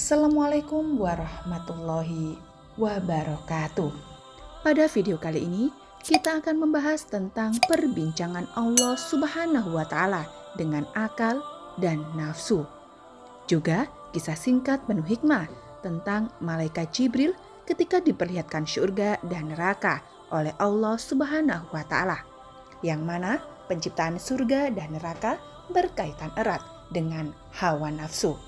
Assalamualaikum warahmatullahi wabarakatuh. Pada video kali ini, kita akan membahas tentang perbincangan Allah Subhanahu wa Ta'ala dengan akal dan nafsu. Juga kisah singkat penuh hikmah tentang malaikat Jibril ketika diperlihatkan surga dan neraka oleh Allah Subhanahu wa Ta'ala, yang mana penciptaan surga dan neraka berkaitan erat dengan hawa nafsu.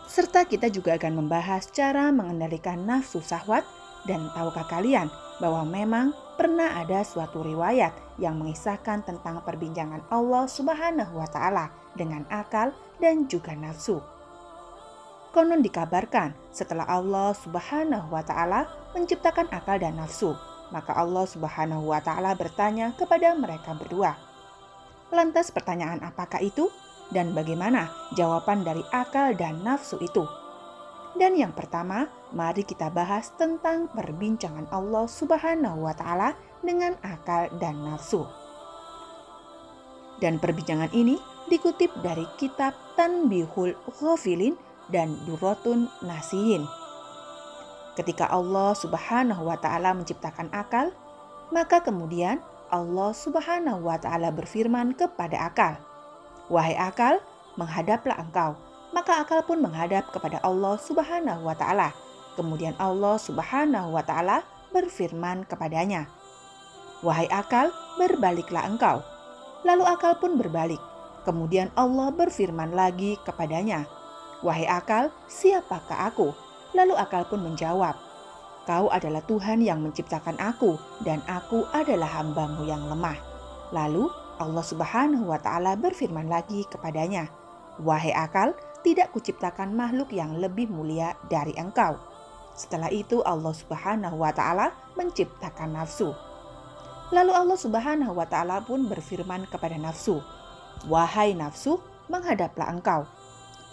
Serta kita juga akan membahas cara mengendalikan nafsu syahwat. Dan tahukah kalian bahwa memang pernah ada suatu riwayat yang mengisahkan tentang perbincangan Allah Subhanahu wa Ta'ala dengan akal dan juga nafsu. Konon dikabarkan setelah Allah Subhanahu wa Ta'ala menciptakan akal dan nafsu, maka Allah Subhanahu wa Ta'ala bertanya kepada mereka berdua. Lantas pertanyaan apakah itu? Dan bagaimana jawaban dari akal dan nafsu itu? Dan yang pertama, mari kita bahas tentang perbincangan Allah Subhanahu wa Ta'ala dengan akal dan nafsu. Dan perbincangan ini dikutip dari kitab Tanbihul Ghafilin dan Durratun Nasihin. Ketika Allah Subhanahu wa Ta'ala menciptakan akal, maka kemudian Allah Subhanahu wa Ta'ala berfirman kepada akal, "Wahai akal, menghadaplah engkau." Maka akal pun menghadap kepada Allah Subhanahu wa Ta'ala. Kemudian Allah Subhanahu wa Ta'ala berfirman kepadanya, "Wahai akal, berbaliklah engkau." Lalu akal pun berbalik. Kemudian Allah berfirman lagi kepadanya, "Wahai akal, siapakah aku?" Lalu akal pun menjawab, "Kau adalah Tuhan yang menciptakan aku, dan aku adalah hamba-Mu yang lemah." Lalu Allah Subhanahu wa Ta'ala berfirman lagi kepadanya, "Wahai akal, tidak kuciptakan makhluk yang lebih mulia dari engkau." Setelah itu Allah Subhanahu wa Ta'ala menciptakan nafsu. Lalu Allah Subhanahu wa Ta'ala pun berfirman kepada nafsu, "Wahai nafsu, menghadaplah engkau."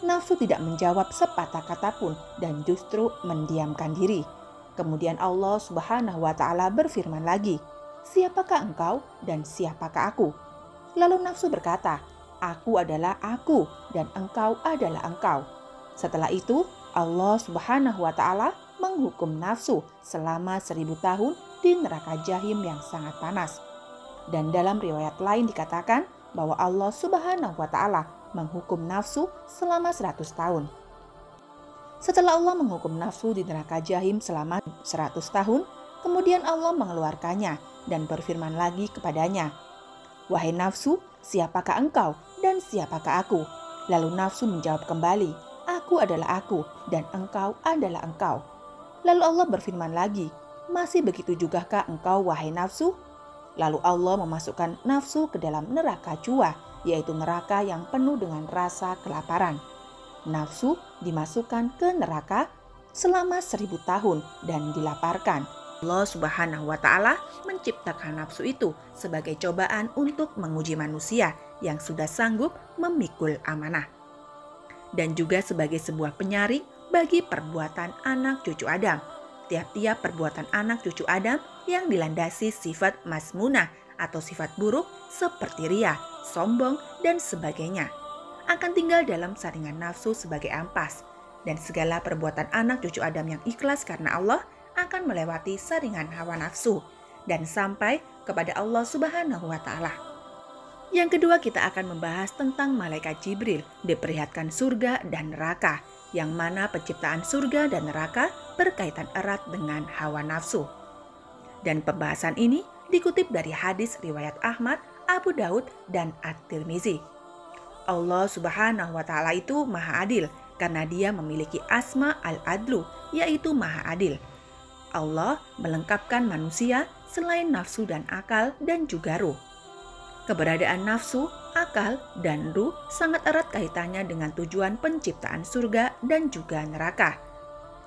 Nafsu tidak menjawab sepatah kata pun dan justru mendiamkan diri. Kemudian Allah Subhanahu wa Ta'ala berfirman lagi, "Siapakah engkau dan siapakah aku?" Lalu nafsu berkata, "Aku adalah aku dan engkau adalah engkau." Setelah itu Allah Subhanahu wa Ta'ala menghukum nafsu selama 1000 tahun di neraka Jahim yang sangat panas. Dan dalam riwayat lain dikatakan bahwa Allah Subhanahu wa Ta'ala menghukum nafsu selama 100 tahun. Setelah Allah menghukum nafsu di neraka Jahim selama 100 tahun, kemudian Allah mengeluarkannya dan berfirman lagi kepadanya, "Wahai nafsu, siapakah engkau dan siapakah aku?" Lalu nafsu menjawab kembali, "Aku adalah aku dan engkau adalah engkau." Lalu Allah berfirman lagi, "Masih begitu jugakah engkau, wahai nafsu?" Lalu Allah memasukkan nafsu ke dalam neraka jua, yaitu neraka yang penuh dengan rasa kelaparan. Nafsu dimasukkan ke neraka selama 1000 tahun dan dilaparkan. Allah Subhanahu wa Ta'ala menciptakan nafsu itu sebagai cobaan untuk menguji manusia yang sudah sanggup memikul amanah, dan juga sebagai sebuah penyaring bagi perbuatan anak cucu Adam. Tiap-tiap perbuatan anak cucu Adam yang dilandasi sifat masmunah atau sifat buruk seperti ria, sombong, dan sebagainya akan tinggal dalam saringan nafsu sebagai ampas, dan segala perbuatan anak cucu Adam yang ikhlas karena Allah akan melewati saringan hawa nafsu dan sampai kepada Allah Subhanahu wa Ta'ala. Yang kedua, kita akan membahas tentang malaikat Jibril diperlihatkan surga dan neraka, yang mana penciptaan surga dan neraka berkaitan erat dengan hawa nafsu. Dan pembahasan ini dikutip dari hadis riwayat Ahmad, Abu Daud, dan At-Tirmizi. Allah Subhanahu wa Ta'ala itu Maha Adil karena Dia memiliki asma al-adlu, yaitu Maha Adil. Allah melengkapkan manusia selain nafsu dan akal dan juga ruh. Keberadaan nafsu, akal, dan ruh sangat erat kaitannya dengan tujuan penciptaan surga dan juga neraka,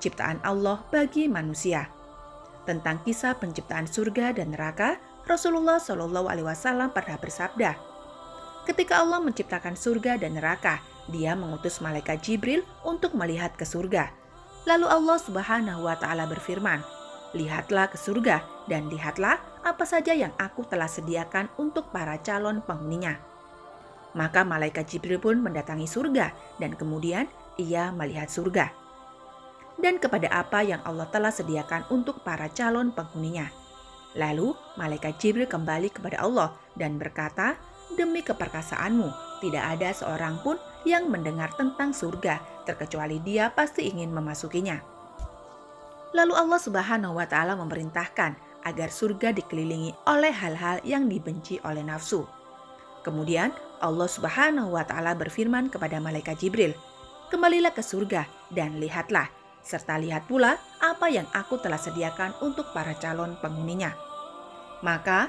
ciptaan Allah bagi manusia. Tentang kisah penciptaan surga dan neraka, Rasulullah Shallallahu Alaihi Wasallam pernah bersabda, ketika Allah menciptakan surga dan neraka, Dia mengutus malaikat Jibril untuk melihat ke surga. Lalu Allah Subhanahu wa Ta'ala berfirman, "Lihatlah ke surga dan lihatlah apa saja yang aku telah sediakan untuk para calon penghuninya." Maka malaikat Jibril pun mendatangi surga dan kemudian ia melihat surga. Dan kepada apa yang Allah telah sediakan untuk para calon penghuninya. Lalu malaikat Jibril kembali kepada Allah dan berkata, "Demi keperkasaanmu, tidak ada seorang pun yang mendengar tentang surga, terkecuali dia pasti ingin memasukinya." Lalu Allah Subhanahu wa Ta'ala memerintahkan agar surga dikelilingi oleh hal-hal yang dibenci oleh nafsu. Kemudian Allah Subhanahu wa Ta'ala berfirman kepada malaikat Jibril, "Kembalilah ke surga dan lihatlah, serta lihat pula apa yang aku telah sediakan untuk para calon penghuninya." Maka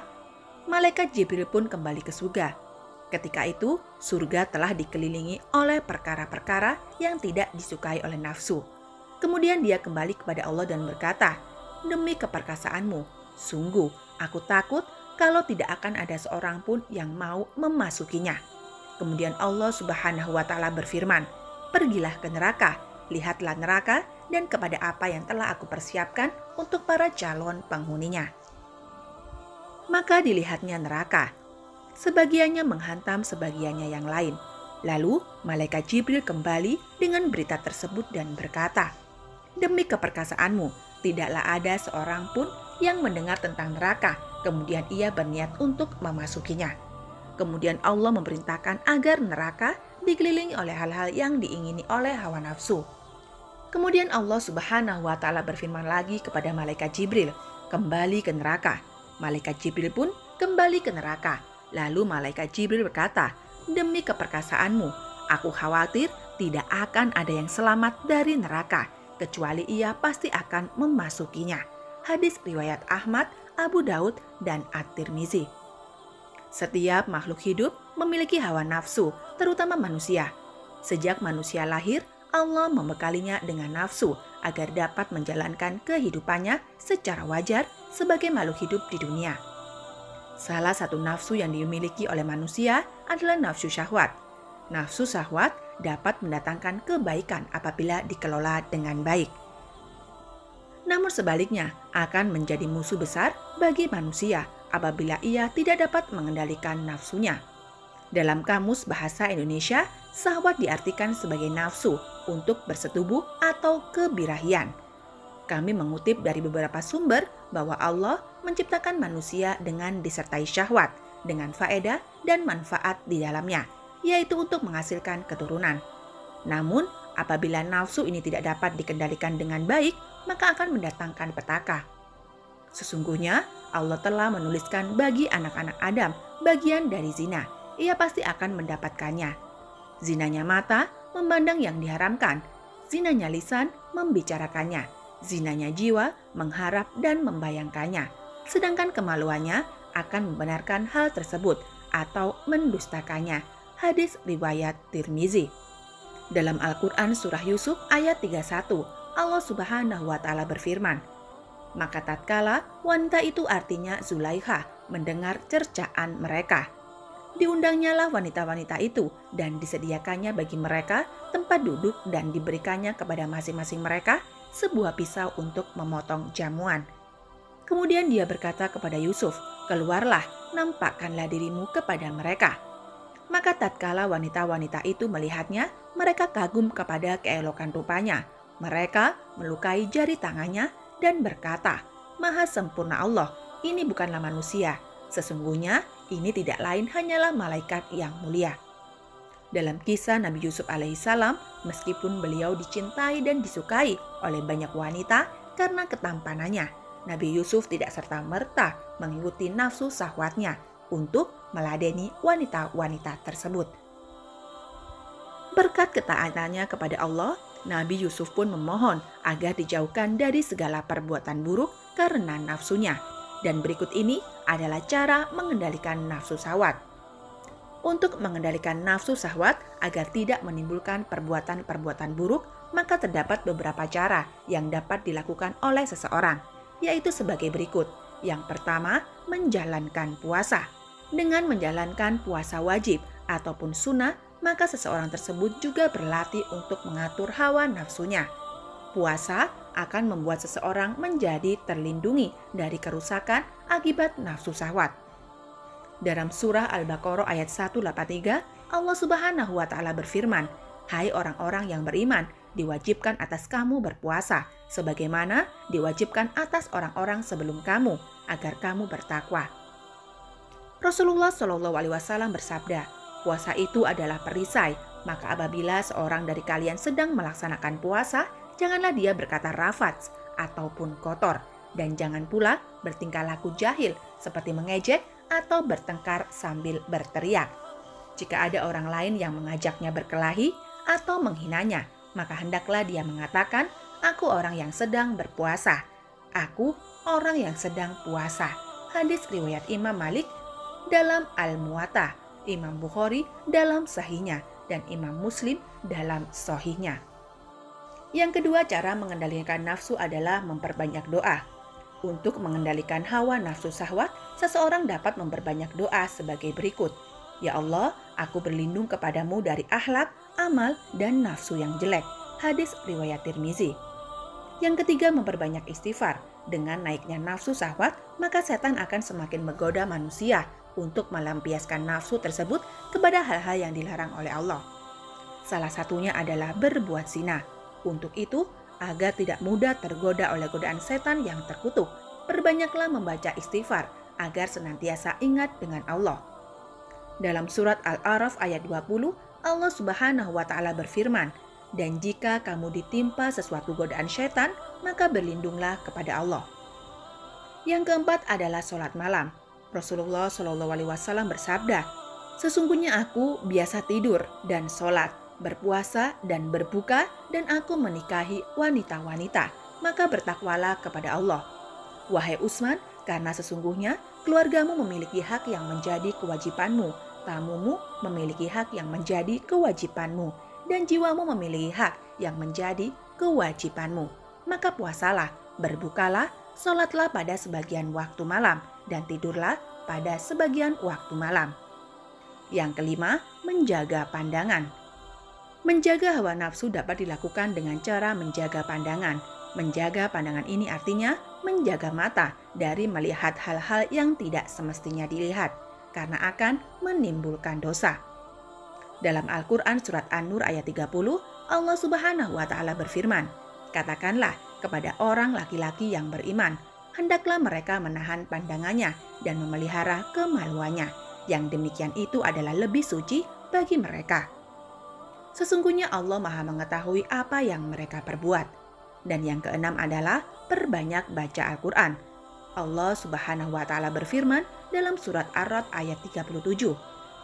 malaikat Jibril pun kembali ke surga. Ketika itu, surga telah dikelilingi oleh perkara-perkara yang tidak disukai oleh nafsu. Kemudian dia kembali kepada Allah dan berkata, "Demi keperkasaanmu, sungguh aku takut kalau tidak akan ada seorang pun yang mau memasukinya." Kemudian Allah Subhanahu wa Ta'ala berfirman, "Pergilah ke neraka, lihatlah neraka dan kepada apa yang telah aku persiapkan untuk para calon penghuninya." Maka dilihatnya neraka. Sebagiannya menghantam sebagiannya yang lain. Lalu malaikat Jibril kembali dengan berita tersebut dan berkata, "Demi keperkasaanmu, tidaklah ada seorang pun yang mendengar tentang neraka, kemudian ia berniat untuk memasukinya." Kemudian Allah memerintahkan agar neraka dikelilingi oleh hal-hal yang diingini oleh hawa nafsu. Kemudian Allah Subhanahu wa Ta'ala berfirman lagi kepada malaikat Jibril, "Kembali ke neraka." Malaikat Jibril pun kembali ke neraka. Lalu malaikat Jibril berkata, "Demi keperkasaanmu, aku khawatir tidak akan ada yang selamat dari neraka, kecuali ia pasti akan memasukinya." Hadis riwayat Ahmad, Abu Daud, dan At-Tirmizi. Setiap makhluk hidup memiliki hawa nafsu, terutama manusia. Sejak manusia lahir, Allah membekalinya dengan nafsu agar dapat menjalankan kehidupannya secara wajar sebagai makhluk hidup di dunia. Salah satu nafsu yang dimiliki oleh manusia adalah nafsu syahwat. Nafsu syahwat dapat mendatangkan kebaikan apabila dikelola dengan baik. Namun sebaliknya akan menjadi musuh besar bagi manusia apabila ia tidak dapat mengendalikan nafsunya. Dalam Kamus Bahasa Indonesia, syahwat diartikan sebagai nafsu untuk bersetubuh atau kebirahian. Kami mengutip dari beberapa sumber bahwa Allah menciptakan manusia dengan disertai syahwat, dengan faedah dan manfaat di dalamnya, yaitu untuk menghasilkan keturunan. Namun, apabila nafsu ini tidak dapat dikendalikan dengan baik, maka akan mendatangkan petaka. Sesungguhnya, Allah telah menuliskan bagi anak-anak Adam bagian dari zina. Ia pasti akan mendapatkannya. Zinanya mata memandang yang diharamkan, zinanya lisan membicarakannya, zinanya jiwa mengharap dan membayangkannya, sedangkan kemaluannya akan membenarkan hal tersebut atau mendustakannya. Hadis riwayat Tirmizi. Dalam Al-Quran Surah Yusuf ayat 31, Allah Subhanahu wa Ta'ala berfirman, "Maka tatkala wanita itu, artinya Zulaikha, mendengar cercaan mereka, diundangnyalah wanita-wanita itu dan disediakannya bagi mereka tempat duduk dan diberikannya kepada masing-masing mereka sebuah pisau untuk memotong jamuan. Kemudian dia berkata kepada Yusuf, 'Keluarlah, nampakkanlah dirimu kepada mereka.' Maka tatkala wanita-wanita itu melihatnya, mereka kagum kepada keelokan rupanya. Mereka melukai jari tangannya dan berkata, 'Maha sempurna Allah, ini bukanlah manusia. Sesungguhnya ini tidak lain hanyalah malaikat yang mulia.'" Dalam kisah Nabi Yusuf alaihissalam, meskipun beliau dicintai dan disukai oleh banyak wanita karena ketampanannya, Nabi Yusuf tidak serta-merta mengikuti nafsu syahwatnya untuk meladeni wanita-wanita tersebut. Berkat ketaatannya kepada Allah, Nabi Yusuf pun memohon agar dijauhkan dari segala perbuatan buruk karena nafsunya. Dan berikut ini adalah cara mengendalikan nafsu syahwat. Untuk mengendalikan nafsu syahwat agar tidak menimbulkan perbuatan-perbuatan buruk, maka terdapat beberapa cara yang dapat dilakukan oleh seseorang, yaitu sebagai berikut. Yang pertama, menjalankan puasa. Dengan menjalankan puasa wajib ataupun sunnah, maka seseorang tersebut juga berlatih untuk mengatur hawa nafsunya. Puasa akan membuat seseorang menjadi terlindungi dari kerusakan akibat nafsu syahwat. Dalam surah Al-Baqarah ayat 183, Allah Subhanahu wa Ta'ala berfirman, Hai orang-orang yang beriman, diwajibkan atas kamu berpuasa, sebagaimana diwajibkan atas orang-orang sebelum kamu, agar kamu bertakwa. Rasulullah Shallallahu Alaihi Wasallam bersabda, puasa itu adalah perisai, maka apabila seorang dari kalian sedang melaksanakan puasa, janganlah dia berkata rafats ataupun kotor, dan jangan pula bertingkah laku jahil seperti mengejek atau bertengkar sambil berteriak. Jika ada orang lain yang mengajaknya berkelahi atau menghinanya, maka hendaklah dia mengatakan, aku orang yang sedang berpuasa. Aku orang yang sedang puasa. Hadis riwayat Imam Malik dalam Al-Muwatta, Imam Bukhari dalam Sahihnya, dan Imam Muslim dalam Sahihnya. Yang kedua, cara mengendalikan nafsu adalah memperbanyak doa. Untuk mengendalikan hawa nafsu syahwat, seseorang dapat memperbanyak doa sebagai berikut. Ya Allah, aku berlindung kepadamu dari akhlak, amal, dan nafsu yang jelek. Hadis riwayat Tirmizi. Yang ketiga, memperbanyak istighfar. Dengan naiknya nafsu syahwat, maka setan akan semakin menggoda manusia untuk melampiaskan nafsu tersebut kepada hal-hal yang dilarang oleh Allah. Salah satunya adalah berbuat zina. Untuk itu, agar tidak mudah tergoda oleh godaan setan yang terkutuk, perbanyaklah membaca istighfar agar senantiasa ingat dengan Allah. Dalam surat Al-A'raf ayat 20, Allah Subhanahu wa Ta'ala berfirman, "Dan jika kamu ditimpa sesuatu godaan setan, maka berlindunglah kepada Allah." Yang keempat adalah sholat malam. Rasulullah Shallallahu Alaihi Wasallam bersabda, sesungguhnya aku biasa tidur dan sholat, berpuasa dan berbuka, dan aku menikahi wanita-wanita, maka bertakwalah kepada Allah. Wahai Utsman, karena sesungguhnya keluargamu memiliki hak yang menjadi kewajibanmu, tamumu memiliki hak yang menjadi kewajibanmu, dan jiwamu memiliki hak yang menjadi kewajibanmu. Maka puasalah, berbukalah, sholatlah pada sebagian waktu malam, dan tidurlah pada sebagian waktu malam. Yang kelima, menjaga pandangan. Menjaga hawa nafsu dapat dilakukan dengan cara menjaga pandangan. Menjaga pandangan ini artinya menjaga mata dari melihat hal-hal yang tidak semestinya dilihat, karena akan menimbulkan dosa. Dalam Al-Quran Surat An-Nur ayat 30, Allah Subhanahu wa Ta'ala berfirman, katakanlah kepada orang laki-laki yang beriman, hendaklah mereka menahan pandangannya dan memelihara kemaluannya. Yang demikian itu adalah lebih suci bagi mereka. Sesungguhnya Allah Maha mengetahui apa yang mereka perbuat. Dan yang keenam adalah perbanyak baca Al-Quran. Allah Subhanahu wa Ta'ala berfirman dalam surat Ar-Ra'd ayat 37,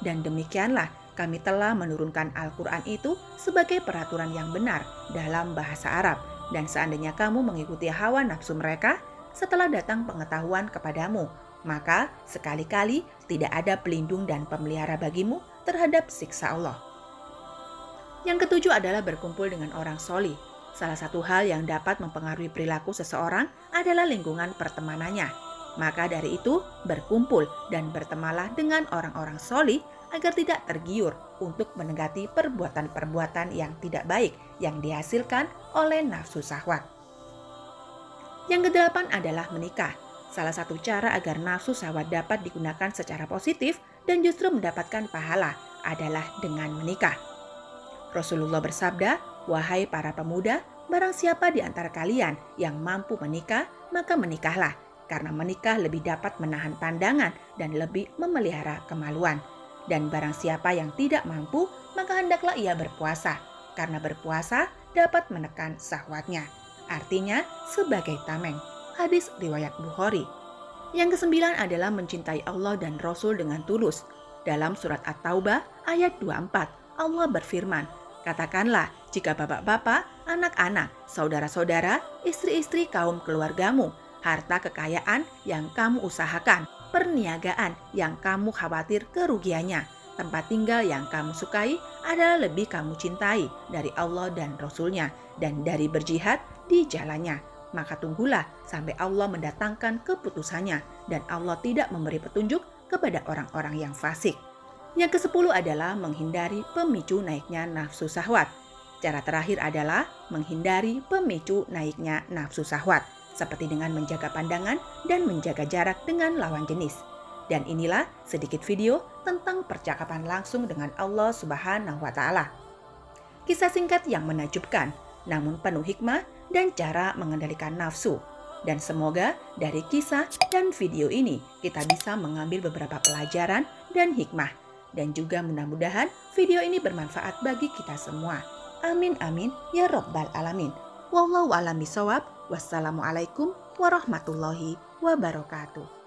dan demikianlah kami telah menurunkan Al-Quran itu sebagai peraturan yang benar dalam bahasa Arab, dan seandainya kamu mengikuti hawa nafsu mereka, setelah datang pengetahuan kepadamu, maka sekali-kali tidak ada pelindung dan pemelihara bagimu terhadap siksa Allah. Yang ketujuh adalah berkumpul dengan orang solih. Salah satu hal yang dapat mempengaruhi perilaku seseorang adalah lingkungan pertemanannya. Maka dari itu, berkumpul dan bertemanlah dengan orang-orang solih agar tidak tergiur untuk menegati perbuatan-perbuatan yang tidak baik yang dihasilkan oleh nafsu syahwat. Yang kedelapan adalah menikah. Salah satu cara agar nafsu syahwat dapat digunakan secara positif dan justru mendapatkan pahala adalah dengan menikah. Rasulullah bersabda, wahai para pemuda, barang siapa di antara kalian yang mampu menikah, maka menikahlah, karena menikah lebih dapat menahan pandangan dan lebih memelihara kemaluan. Dan barang siapa yang tidak mampu, maka hendaklah ia berpuasa, karena berpuasa dapat menekan syahwatnya. Artinya sebagai tameng. Hadis riwayat Bukhari. Yang kesembilan adalah mencintai Allah dan Rasul dengan tulus. Dalam surat At-Taubah ayat 24, Allah berfirman, katakanlah jika bapak-bapak, anak-anak, saudara-saudara, istri-istri kaum keluargamu, harta kekayaan yang kamu usahakan, perniagaan yang kamu khawatir kerugiannya, tempat tinggal yang kamu sukai adalah lebih kamu cintai dari Allah dan Rasul-Nya dan dari berjihad di jalannya, maka tunggulah sampai Allah mendatangkan keputusannya dan Allah tidak memberi petunjuk kepada orang-orang yang fasik. Yang ke-10 adalah menghindari pemicu naiknya nafsu syahwat. Cara terakhir adalah menghindari pemicu naiknya nafsu syahwat, seperti dengan menjaga pandangan dan menjaga jarak dengan lawan jenis. Dan inilah sedikit video tentang percakapan langsung dengan Allah Subhanahu wa Ta'ala. Kisah singkat yang menakjubkan, namun penuh hikmah dan cara mengendalikan nafsu. Dan semoga dari kisah dan video ini kita bisa mengambil beberapa pelajaran dan hikmah. Dan juga mudah-mudahan video ini bermanfaat bagi kita semua. Amin amin ya rabbal alamin. Wallahu a'lam bishawab. Wassalamualaikum warahmatullahi wabarakatuh.